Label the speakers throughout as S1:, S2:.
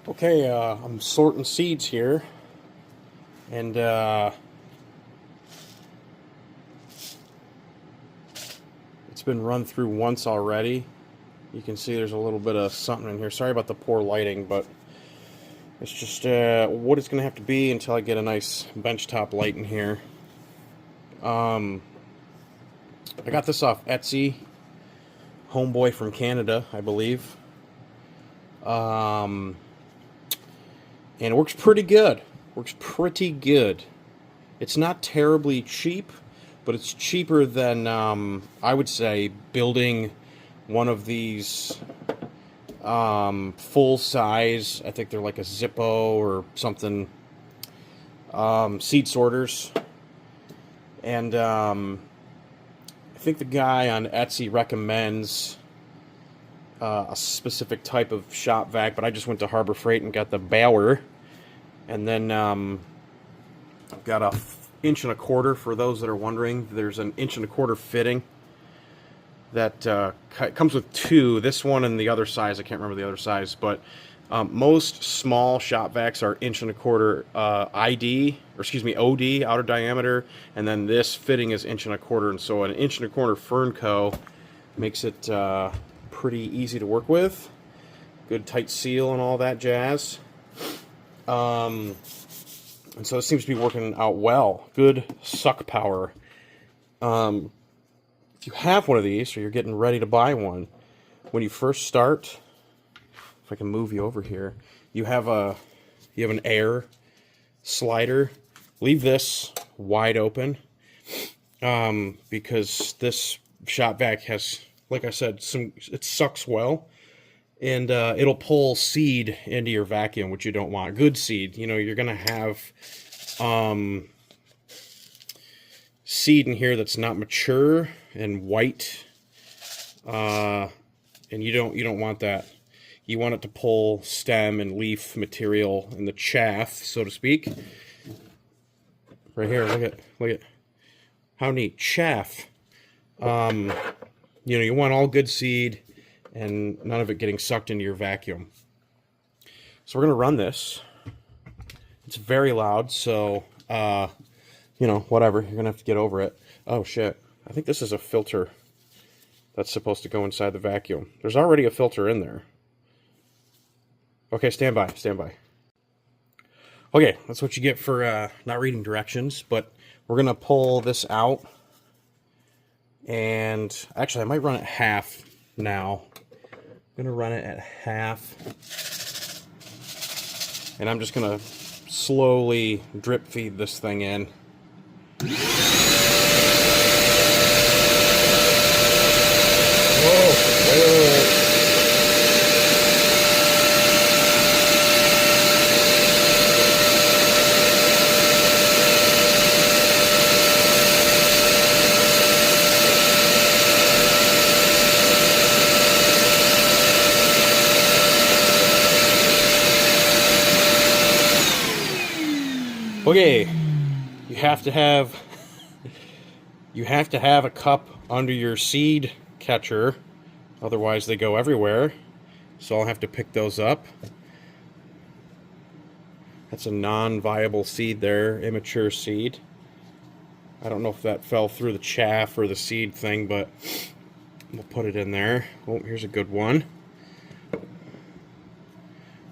S1: Okay, I'm sorting seeds here, and it's been run through once already. You can see there's a little bit of something in here. Sorry about the poor lighting, but it's just what it's going to have to be until I get a nice benchtop light in here. I got this off Etsy, homeboy from Canada, I believe. And it works pretty good. It's not terribly cheap, but it's cheaper than, I would say, building one of these full size, I think they're like a Zippo or something, seed sorters. And I think the guy on Etsy recommends a specific type of shop vac, but I just went to Harbor Freight and got the Bauer. And then I've got a 1.25" for those that are wondering. There's an 1.25" fitting that comes with two. This one and the other size, I can't remember the other size, but most small shop vacs are 1.25" OD, outer diameter, and then this fitting is 1.25", and so an 1.25" Fernco makes it pretty easy to work with. Good tight seal and all that jazz. And so it seems to be working out well. Good suck power. If you have one of these, or you're getting ready to buy one, when you first start, if I can move you over here, you have an air slider. Leave this wide open, because this shop vac has, like I said, it sucks well. And it'll pull seed into your vacuum, which you don't want. Good seed. You know, you're going to have seed in here that's not mature and white. And you don't want that. You want it to pull stem and leaf material in the chaff, so to speak. Right here, look at how neat. Chaff. You want all good seed and none of it getting sucked into your vacuum. So we're going to run this. It's very loud, so, whatever. You're going to have to get over it. Oh, shit. I think this is a filter that's supposed to go inside the vacuum. There's already a filter in there. Okay, stand by. Okay, that's what you get for not reading directions, but we're going to pull this out. And actually, I might run it half now. I'm going to run it at half. And I'm just going to slowly drip feed this thing in. Whoa. Okay, you have to have a cup under your seed catcher, otherwise they go everywhere. So I'll have to pick those up. That's a non-viable seed there, immature seed. I don't know if that fell through the chaff or the seed thing, but we'll put it in there. Oh, here's a good one. A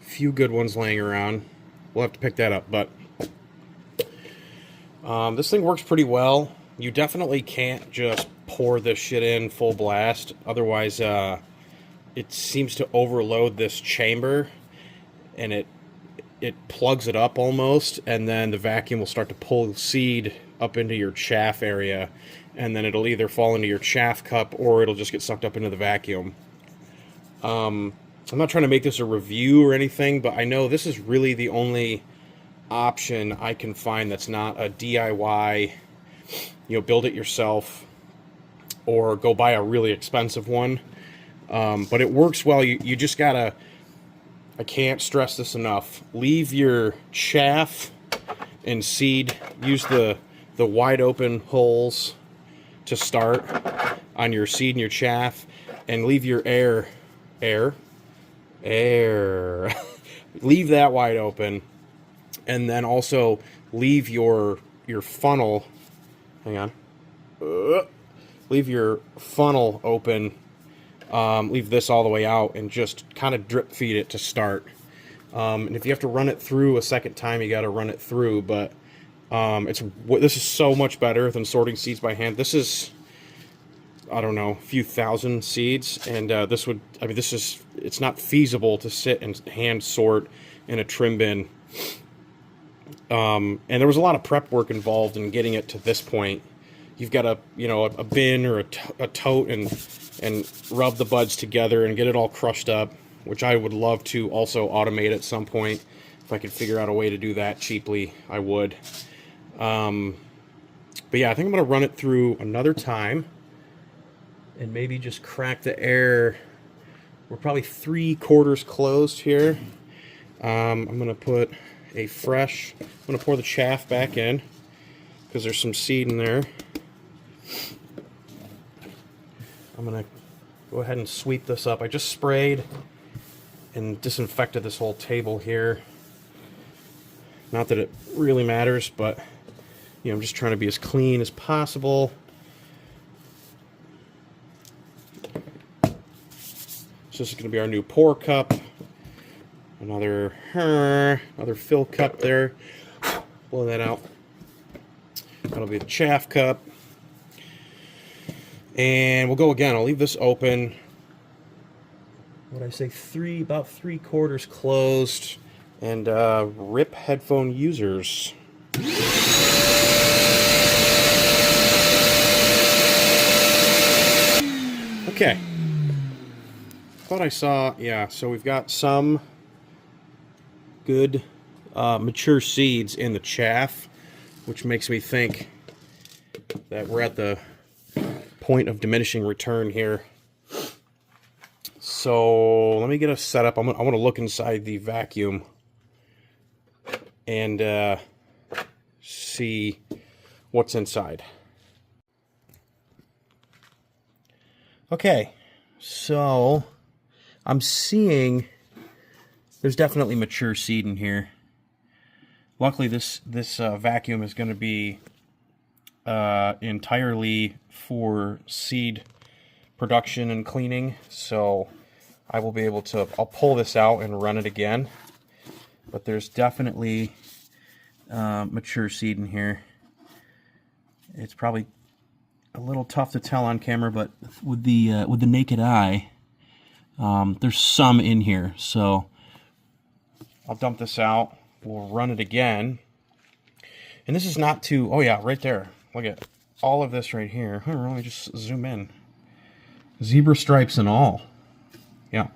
S1: few good ones laying around. We'll have to pick that up, but this thing works pretty well. You definitely can't just pour this shit in full blast. Otherwise, it seems to overload this chamber, and it plugs it up almost, and then the vacuum will start to pull seed up into your chaff area, and then it'll either fall into your chaff cup or it'll just get sucked up into the vacuum. I'm not trying to make this a review or anything, but I know this is really the only option I can find that's not a DIY, build it yourself or go buy a really expensive one. But it works well. You just gotta, I can't stress this enough, leave your chaff and seed, use the wide open holes to start on your seed and your chaff, and leave your air leave that wide open, and then also leave your funnel. Hang on. Leave your funnel open. Leave this all the way out and just kind of drip feed it to start. And if you have to run it through a second time, you got to run it through. But this is so much better than sorting seeds by hand. This is, I don't know, a few thousand seeds, and it's not feasible to sit and hand sort in a trim bin. And there was a lot of prep work involved in getting it to this point. You've got a bin or a tote and rub the buds together and get it all crushed up, which I would love to also automate at some point. If I could figure out a way to do that cheaply, I would. But yeah, I think I'm going to run it through another time and maybe just crack the air. We're probably 3/4 closed here. I'm going to put I'm going to pour the chaff back in because there's some seed in there. I'm going to go ahead and sweep this up. I just sprayed and disinfected this whole table here. Not that it really matters, but I'm just trying to be as clean as possible. So this is going to be our new pour cup. Another fill cup there. Blow that out. That'll be the chaff cup. And we'll go again. I'll leave this open. What I say, about 3/4 closed. And rip headphone users. Okay. Thought I saw, yeah, so we've got some good mature seeds in the chaff, which makes me think that we're at the point of diminishing return here. So let me get us set up. I want to look inside the vacuum and see what's inside. Okay, so I'm seeing there's definitely mature seed in here. Luckily, this vacuum is going to be entirely for seed production and cleaning, so I will be able to, I'll pull this out and run it again. But there's definitely mature seed in here. It's probably a little tough to tell on camera, but with the naked eye, there's some in here. So I'll dump this out. We'll run it again. And this is not too, oh yeah, right there. Look at all of this right here. Let me just zoom in. Zebra stripes and all. Yeah.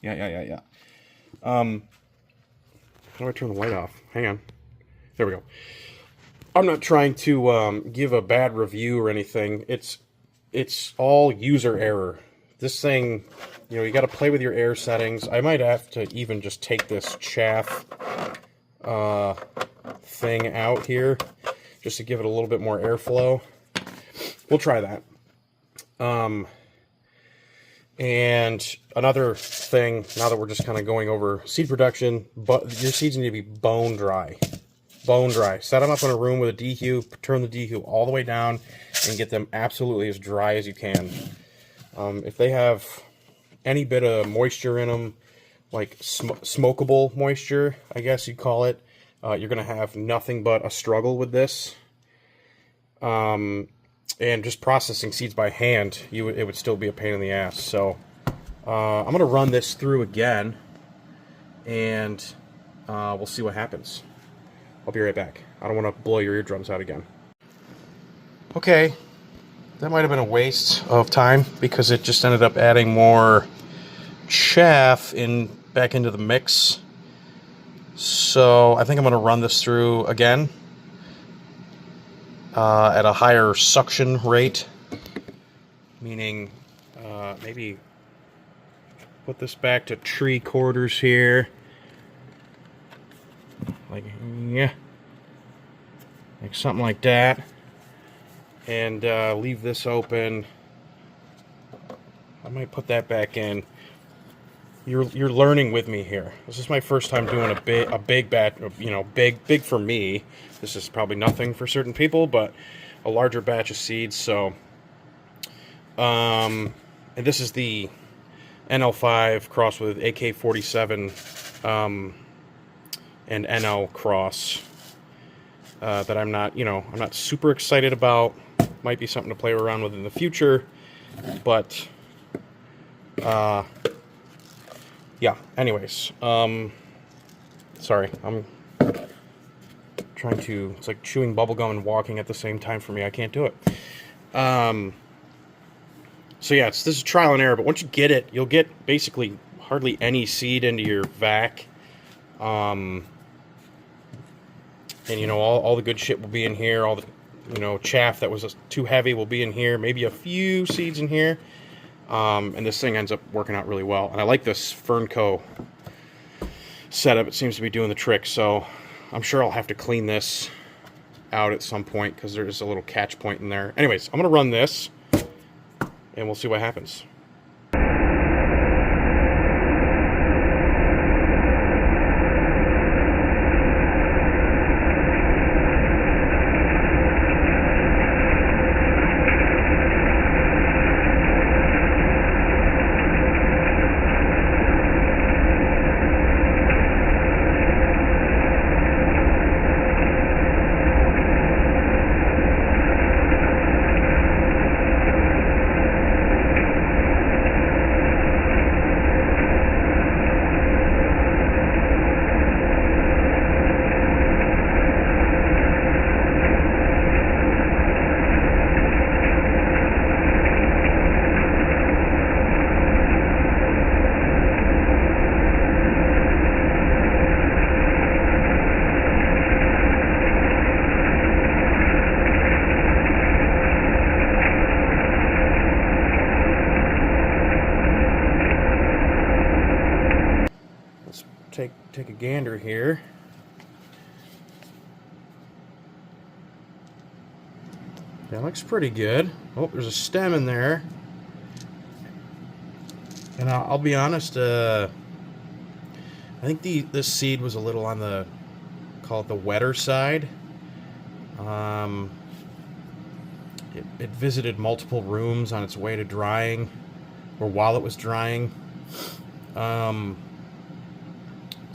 S1: Yeah. How do I turn the light off? Hang on. There we go. I'm not trying to give a bad review or anything. It's all user error. This thing, you got to play with your air settings. I might have to even just take this chaff thing out here just to give it a little bit more airflow. We'll try that. And another thing, now that we're just kind of going over seed production, but your seeds need to be bone dry. Bone dry. Set them up in a room with a dehu, turn the dehu all the way down, and get them absolutely as dry as you can. If they have any bit of moisture in them, like smokable moisture, I guess you'd call it, you're going to have nothing but a struggle with this. And just processing seeds by hand, it would still be a pain in the ass. So I'm going to run this through again, and we'll see what happens. I'll be right back. I don't want to blow your eardrums out again. Okay, that might have been a waste of time because it just ended up adding more chaff back into the mix. So I think I'm going to run this through again at a higher suction rate, meaning maybe put this back to 3/4 here. Like something like that, and leave this open. I might put that back in. you're learning with me here. This is my first time doing a big batch, you know, big for me. This is probably nothing for certain people, but a larger batch of seeds. So, and this is the NL5 cross with AK-47 and NL cross that I'm not, you know, I'm not super excited about. Might be something to play around with in the future, but yeah. Anyways, sorry, I'm trying to. It's like chewing bubblegum and walking at the same time for me. I can't do it. So yeah, this is trial and error, but once you get it, you'll get basically hardly any seed into your vac. And you know, all the good shit will be in here. All the, you know, chaff that was too heavy will be in here. Maybe a few seeds in here. And this thing ends up working out really well. And I like this Fernco setup. It seems to be doing the trick. So I'm sure I'll have to clean this out at some point because there's a little catch point in there. Anyways, I'm going to run this and we'll see what happens. Take a gander here. That looks pretty good. Oh, there's a stem in there. And I'll be honest, I think this seed was a little on the, call it the wetter side. It visited multiple rooms on its way to drying, or while it was drying.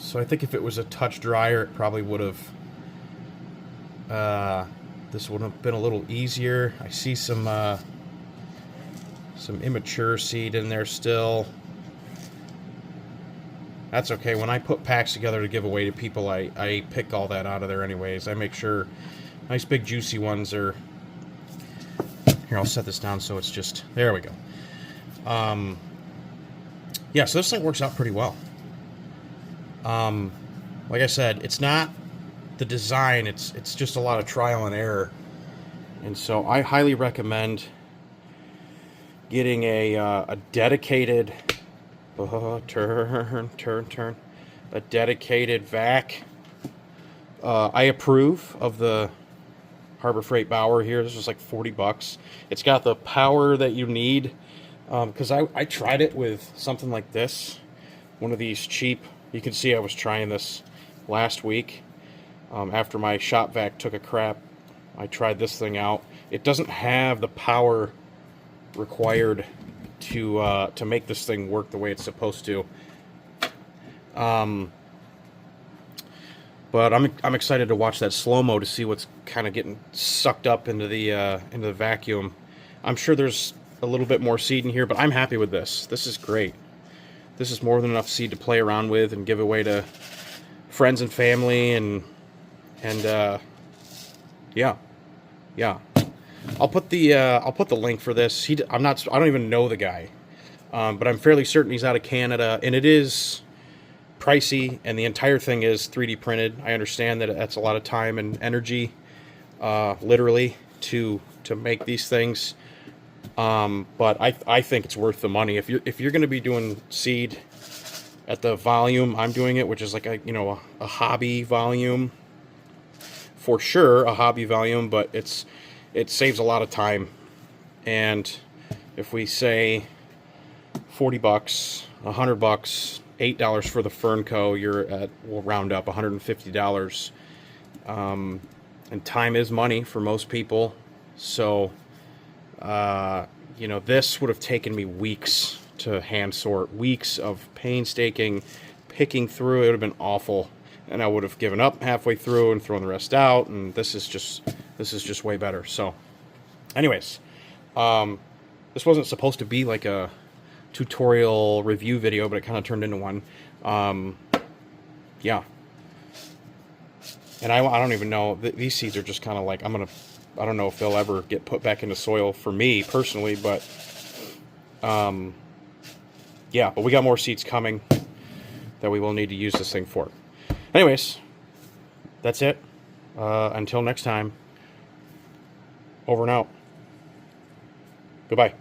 S1: So I think if it was a touch drier, it probably would have, this would have been a little easier. I see some immature seed in there still. That's okay. When I put packs together to give away to people, I pick all that out of there anyways. I make sure nice big juicy ones are, here, I'll set this down so it's just, there we go. Yeah, so this thing works out pretty well. Like I said, it's not the design, it's just a lot of trial and error. And so I highly recommend getting a dedicated, a dedicated vac. I approve of the Harbor Freight Bauer here. This was like 40 bucks. It's got the power that you need, because I tried it with something like this, one of these cheap. You can see I was trying this last week. After my shop vac took a crap, I tried this thing out. It doesn't have the power required to make this thing work the way it's supposed to. But I'm excited to watch that slow-mo to see what's kind of getting sucked up into the vacuum. I'm sure there's a little bit more seed in here, but I'm happy with this. This is great. This is more than enough seed to play around with and give away to friends and family, and yeah. I'll put the link for this. I don't even know the guy, but I'm fairly certain he's out of Canada, and it is pricey, and the entire thing is 3D printed. I understand that that's a lot of time and energy, literally, to make these things. But I think it's worth the money. If you're going to be doing seed at the volume I'm doing it, which is like a hobby volume, for sure a hobby volume, but it saves a lot of time. And if we say 40 bucks, $100, $8 for the Fernco, you're at, we'll round up, $150. And time is money for most people. So, you know, this would have taken me weeks to hand sort, weeks of painstaking picking through. It would have been awful, and I would have given up halfway through and thrown the rest out. And this is just way better. So, anyways, this wasn't supposed to be like a tutorial review video, but it kind of turned into one. Yeah. And I don't even know, these seeds are just kind of like, I don't know if they'll ever get put back into soil for me personally, but yeah, but we got more seeds coming that we will need to use this thing for. Anyways, that's it. Until next time, over and out. Goodbye.